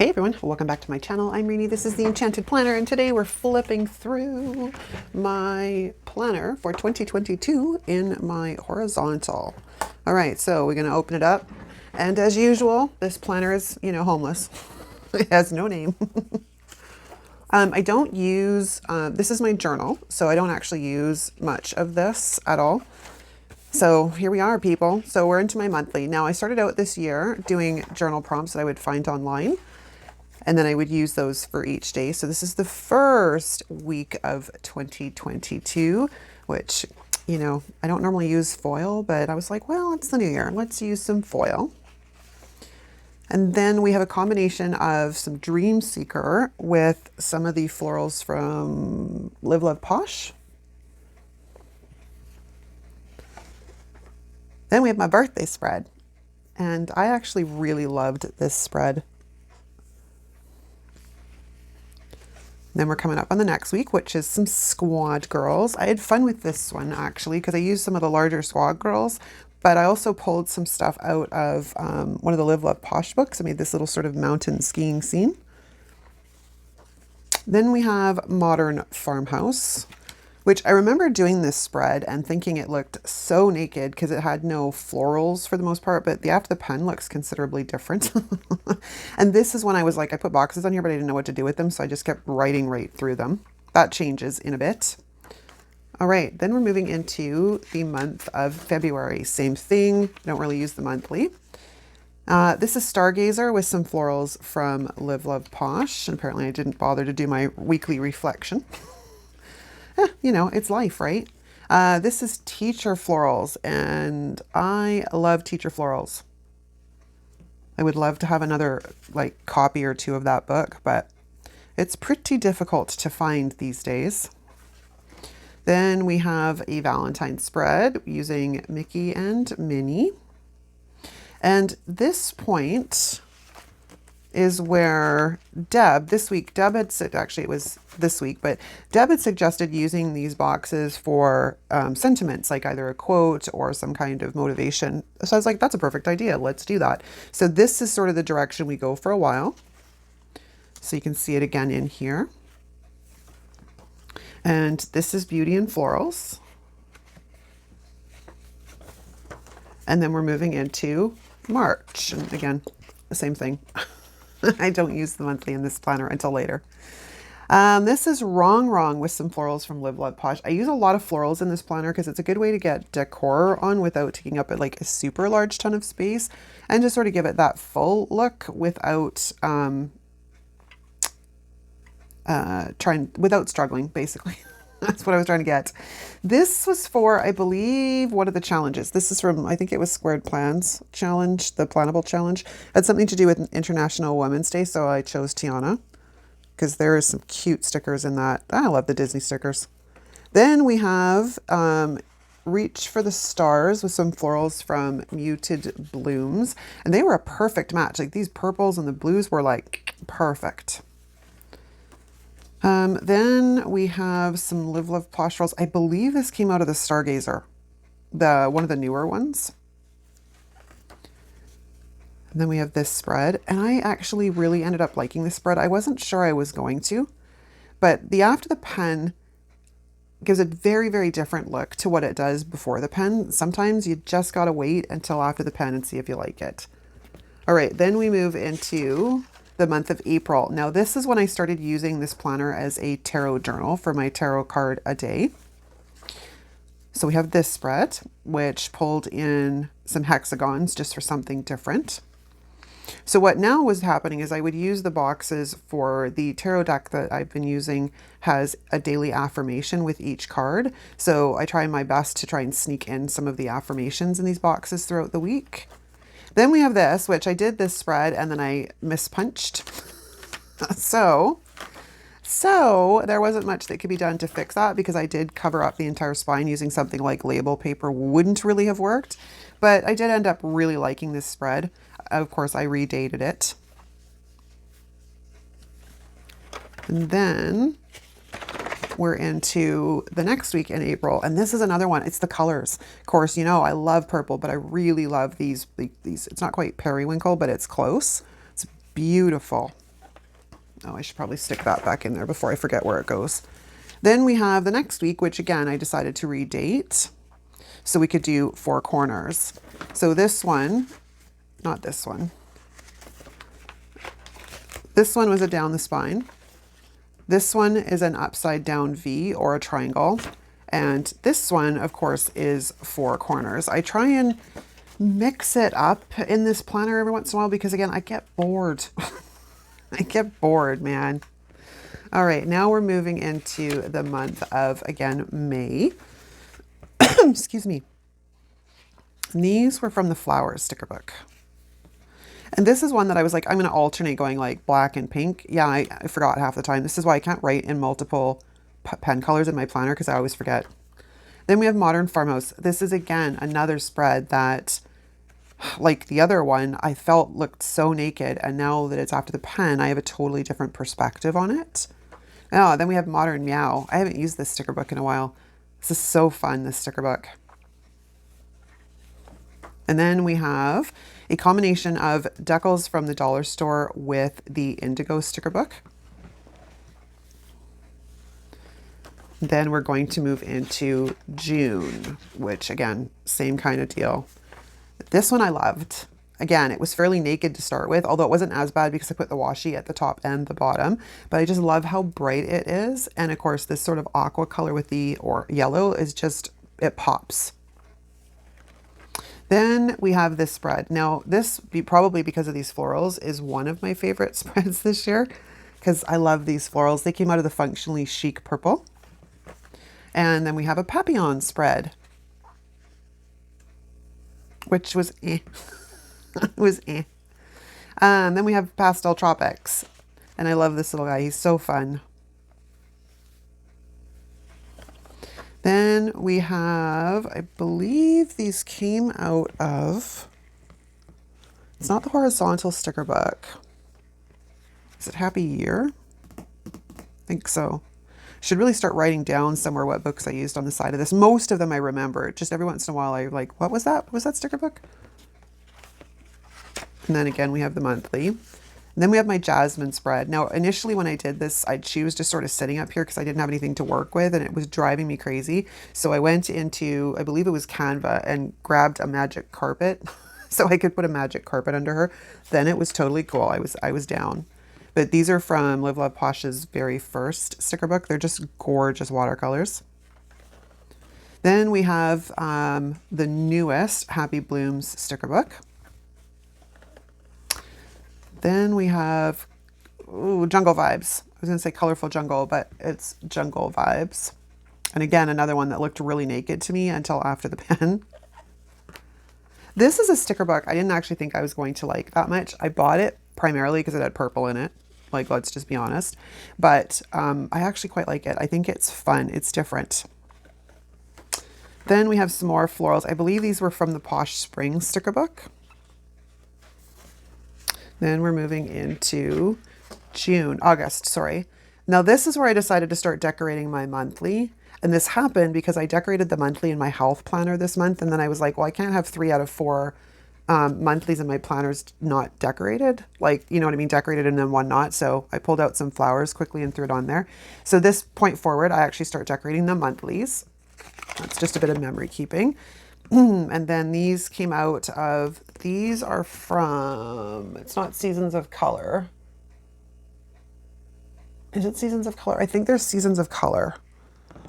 Hey everyone, welcome back to my channel. I'm Rini. This is the Enchanted Planner, and today we're flipping through my planner for 2022 in my horizontal. All right, so we're going to open it up. And as usual, this planner is, homeless. It has no name. I don't use, this is my journal, so I don't actually use much of this at all. So here we are, people. So we're into my monthly. Now I started out this year doing journal prompts that I would find online, and then I would use those for each day. So this is the first week of 2022, which, I don't normally use foil, but I was like, well, it's the new year. Let's use some foil. And then we have a combination of some Dream Seeker with some of the florals from Live Love Posh. Then we have my birthday spread. And I actually really loved this spread. Then we're coming up on the next week, which is some Squad Girls. I had fun with this one actually because I used some of the larger Squad Girls, but I also pulled some stuff out of one of the Live Love Posh books. I made this little sort of mountain skiing scene. Then we have Modern Farmhouse, which I remember doing this spread and thinking it looked so naked because it had no florals for the most part, but the after the pen looks considerably different. And this is when I was like, I put boxes on here, but I didn't know what to do with them, so I just kept writing right through them. That changes in a bit. All right, then we're moving into the month of February. Same thing, don't really use the monthly. This is Stargazer with some florals from Live Love Posh, and apparently I didn't bother to do my weekly reflection. It's life, right? This is Teacher Florals, and I love Teacher Florals. I would love to have another copy or two of that book, but it's pretty difficult to find these days. Then we have a Valentine spread using Mickey and Minnie. And this point is where Deb had said, actually it was this week, but Deb had suggested using these boxes for sentiments, like either a quote or some kind of motivation. So I was like, that's a perfect idea. Let's do that. So this is sort of the direction we go for a while. So you can see it again in here. And this is Beauty and Florals. And then we're moving into March. And again, the same thing. I don't use the monthly in this planner until later. This is Wrong with some florals from Live Love Posh. I use a lot of florals in this planner because it's a good way to get decor on without taking up a super large ton of space, and just sort of give it that full look without without struggling, basically. That's what I was trying to get. This was for, I believe, one of the challenges. This is from, I think it was Squared Plans Challenge, the Plannable Challenge. It had something to do with International Women's Day, so I chose Tiana because there is some cute stickers in that. I love the Disney stickers. Then we have Reach for the Stars with some florals from Muted Blooms, and they were a perfect match. These purples and the blues were perfect. Then we have some Live Love Posh rolls. I believe this came out of the Stargazer, one of the newer ones. And then we have this spread, and I actually really ended up liking this spread. I wasn't sure I was going to, but the after the pen gives a very, very different look to what it does before the pen. Sometimes you just gotta wait until after the pen and see if you like it. All right, then we move into the month of April. Now this is when I started using this planner as a tarot journal for my tarot card a day. So we have this spread, which pulled in some hexagons just for something different. So what now was happening is I would use the boxes for the tarot deck that I've been using has a daily affirmation with each card. So I try my best to try and sneak in some of the affirmations in these boxes throughout the week. Then we have this, which I did this spread and then I mispunched. So there wasn't much that could be done to fix that because I did cover up the entire spine using something like label paper wouldn't really have worked. But I did end up really liking this spread. Of course, I redated it. And then we're into the next week in April, and this is another one. It's the colors. Of course, I love purple, but I really love these. It's not quite periwinkle, but it's close. It's beautiful. Oh, I should probably stick that back in there before I forget where it goes. Then we have the next week, which again, I decided to redate so we could do 4 corners. So this one, not this one. This one was a down the spine. This one is an upside down V or a triangle. And this one, of course, is 4 corners. I try and mix it up in this planner every once in a while because, again, I get bored. I get bored, man. All right, now we're moving into the month of, again, May. Excuse me. And these were from the Flowers sticker book. And this is one that I was like, I'm going to alternate going like black and pink. Yeah, I forgot half the time. This is why I can't write in multiple pen colors in my planner because I always forget. Then we have Modern Farmhouse. This is, again, another spread that, like the other one, I felt looked so naked. And now that it's after the pen, I have a totally different perspective on it. Oh, then we have Modern Meow. I haven't used this sticker book in a while. This is so fun, this sticker book. And then we have a combination of decals from the dollar store with the Indigo sticker book. Then we're going to move into June, which again, same kind of deal. This one I loved. Again, it was fairly naked to start with, although it wasn't as bad because I put the washi at the top and the bottom, but I just love how bright it is. And of course, this sort of aqua color with the or yellow is just, it pops. Then we have this spread. Now this, probably because of these florals, is one of my favorite spreads this year because I love these florals. They came out of the Functionally Chic purple. And then we have a Papillon spread, which was eh. It was eh. Then we have Pastel Tropics. And I love this little guy. He's so fun. Then we have, I believe these came out of, it's not the horizontal sticker book. Is it Happy Year? I think so. Should really start writing down somewhere what books I used on the side of this. Most of them I remember. Just every once in a while I like, what was that? What was that sticker book? And then again, we have the monthly. And then we have my Jasmine spread. Now, initially when I did this, she was just sort of sitting up here because I didn't have anything to work with and it was driving me crazy. So I went into, I believe it was Canva, and grabbed a magic carpet so I could put a magic carpet under her. Then it was totally cool. I was down. But these are from Live Love Posh's very first sticker book. They're just gorgeous watercolors. Then we have the newest Happy Blooms sticker book. Then we have Jungle Vibes. I was going to say Colorful Jungle, but it's Jungle Vibes. And again, another one that looked really naked to me until after the pen. This is a sticker book I didn't actually think I was going to like that much. I bought it primarily because it had purple in it. Like, let's just be honest. But I actually quite like it. I think it's fun. It's different. Then we have some more florals. I believe these were from the Posh Spring sticker book. Then we're moving into August, sorry. Now this is where I decided to start decorating my monthly. And this happened because I decorated the monthly in my health planner this month. And then I was like, well, I can't have 3 out of 4 monthlies in my planners not decorated. Like, you know what I mean? Decorated and then one not. So I pulled out some flowers quickly and threw it on there. So this point forward, I actually start decorating the monthlies. That's just a bit of memory keeping. And then these came out of, these are from, it's not Seasons of Color. Is it Seasons of Color? I think they're Seasons of Color.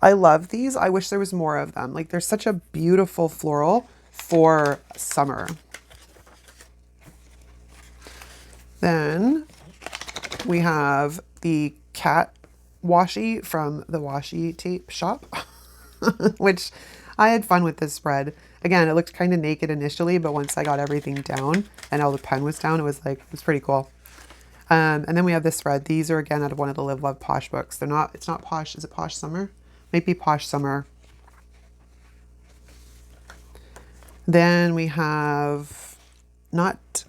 I love these. I wish there was more of them. Like, they're such a beautiful floral for summer. Then we have the cat washi from the Washi Tape shop, which I had fun with this spread. Again, it looked kind of naked initially, but once I got everything down and all the pen was down, it was pretty cool. And then we have this spread. These are again out of one of the Live Love Posh books. It's not Posh. Is it Posh Summer? Might be Posh Summer. Then we have not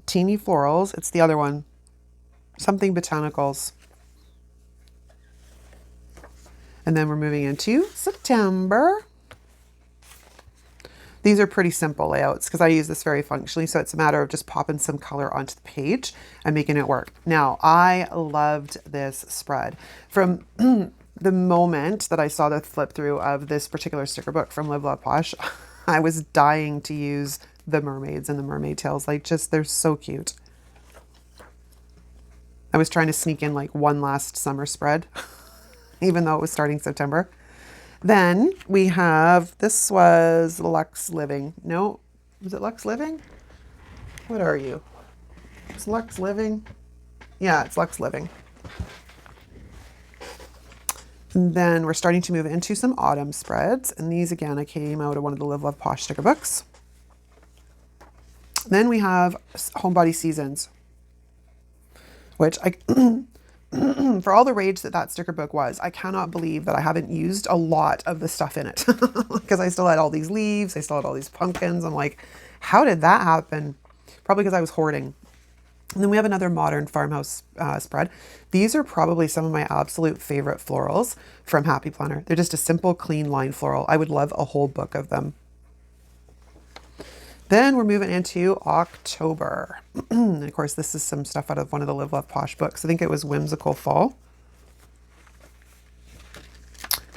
Teeny Florals. It's the other one. Something Botanicals. And then we're moving into September. These are pretty simple layouts because I use this very functionally. So it's a matter of just popping some color onto the page and making it work. Now, I loved this spread. From the moment that I saw the flip through of this particular sticker book from Live Love Posh, I was dying to use the mermaids and the mermaid tails. Like, just, they're so cute. I was trying to sneak in like one last summer spread, even though it was starting September. Then we have, this was Lux Living. No, was it Lux Living? What are you? It's Lux Living? Yeah, it's Lux Living. And then we're starting to move into some autumn spreads. And these, again, I came out of one of the Live Love Posh sticker books. Then we have Homebody Seasons, which I, for all the rage that that sticker book was, I cannot believe that I haven't used a lot of the stuff in it because I still had all these leaves. I still had all these pumpkins. I'm like, how did that happen? Probably because I was hoarding. And then we have another modern farmhouse spread. These are probably some of my absolute favorite florals from Happy Planner. They're just a simple, clean line floral. I would love a whole book of them. Then we're moving into October. And of course, this is some stuff out of one of the Live Love Posh books. I think it was Whimsical Fall.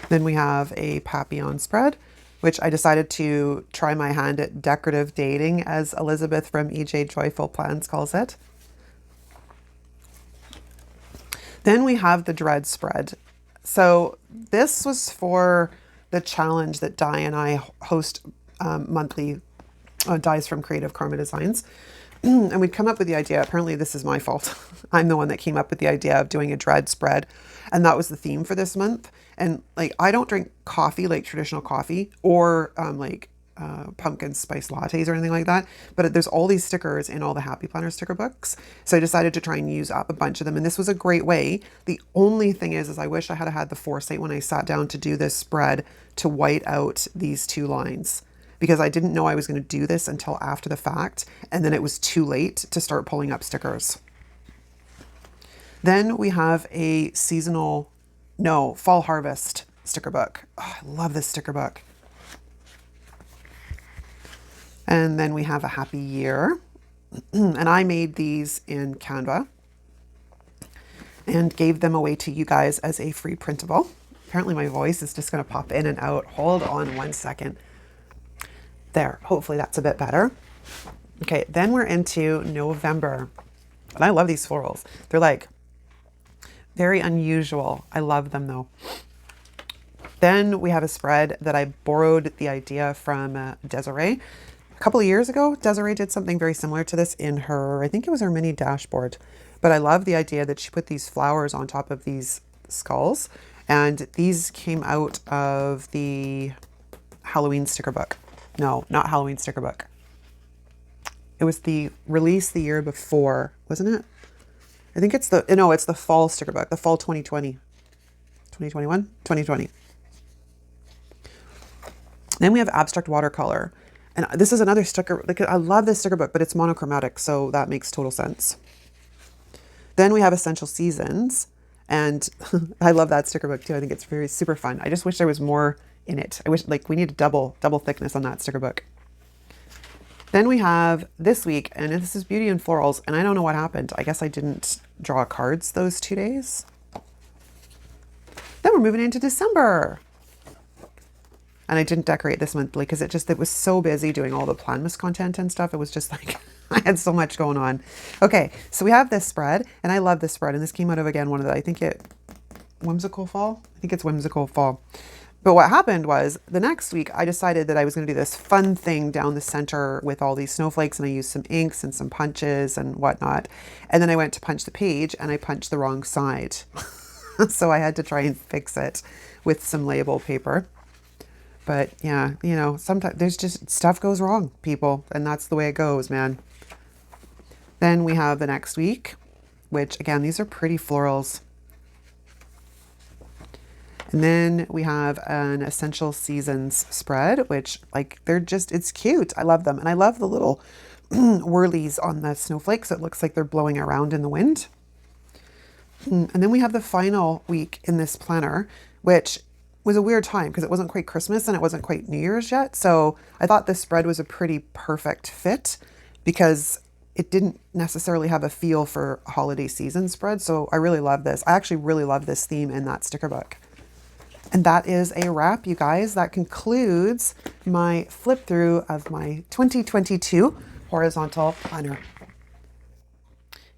Then we have a Papillon spread, which I decided to try my hand at decorative dating, as Elizabeth from EJ Joyful Plans calls it. Then we have the Dread spread. So this was for the challenge that Di and I host monthly, Di's from Creative Karma Designs. And we'd come up with the idea. Apparently this is my fault. I'm the one that came up with the idea of doing a Dread spread. And that was the theme for this month. And like, I don't drink coffee, like traditional coffee, or pumpkin spice lattes or anything like that. But there's all these stickers in all the Happy Planner sticker books. So I decided to try and use up a bunch of them. And this was a great way. The only thing is I wish I had had the foresight when I sat down to do this spread to white out these two lines, because I didn't know I was going to do this until after the fact. And then it was too late to start pulling up stickers. Then we have a fall harvest sticker book. Oh, I love this sticker book. And then we have a happy year. And I made these in Canva and gave them away to you guys as a free printable. Apparently my voice is just going to pop in and out. Hold on one second. There, hopefully that's a bit better. Okay, then we're into November. And I love these florals. They're like very unusual. I love them though. Then we have a spread that I borrowed the idea from Desiree. A couple of years ago, Desiree did something very similar to this in her, I think it was her mini dashboard. But I love the idea that she put these flowers on top of these skulls. And these came out of the Halloween sticker book. No, not Halloween sticker book. It was the release the year before, wasn't it? I think it's it's the fall sticker book, the fall 2020. 2021? 2020. Then we have abstract watercolor. And this is another sticker. Like, I love this sticker book, but it's monochromatic, so that makes total sense. Then we have Essential Seasons. And I love that sticker book too. I think it's very super fun. I just wish there was more in it. I wish, like, we need a double thickness on that sticker book. Then we have this week, and this is Beauty and Florals, and I don't know what happened. I guess I didn't draw cards those 2 days. Then we're moving into December. And I didn't decorate this monthly because it was so busy doing all the Planmas content and stuff. It was just like, I had so much going on. Okay, so we have this spread, and I love this spread. And this came out of, again, one of the, Whimsical Fall? I think it's Whimsical Fall. But what happened was the next week I decided that I was going to do this fun thing down the center with all these snowflakes, and I used some inks and some punches and whatnot. And then I went to punch the page and I punched the wrong side. So I had to try and fix it with some label paper. But yeah, sometimes there's just stuff goes wrong, people, and that's the way it goes, man. Then we have the next week, which again, these are pretty florals. And then we have an Essential Seasons spread, which it's cute. I love them. And I love the little whirlies on the snowflakes. It looks like they're blowing around in the wind. And then we have the final week in this planner, which was a weird time because it wasn't quite Christmas and it wasn't quite New Year's yet. So I thought this spread was a pretty perfect fit because it didn't necessarily have a feel for a holiday season spread. So I really love this. I actually really love this theme in that sticker book. And that is a wrap, you guys. That concludes my flip through of my 2022 horizontal planner.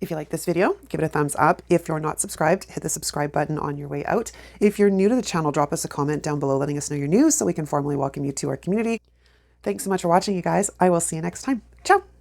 If you like this video, give it a thumbs up. If you're not subscribed, hit the subscribe button on your way out. If you're new to the channel, drop us a comment down below letting us know you're new so we can formally welcome you to our community. Thanks so much for watching, you guys. I will see you next time. Ciao.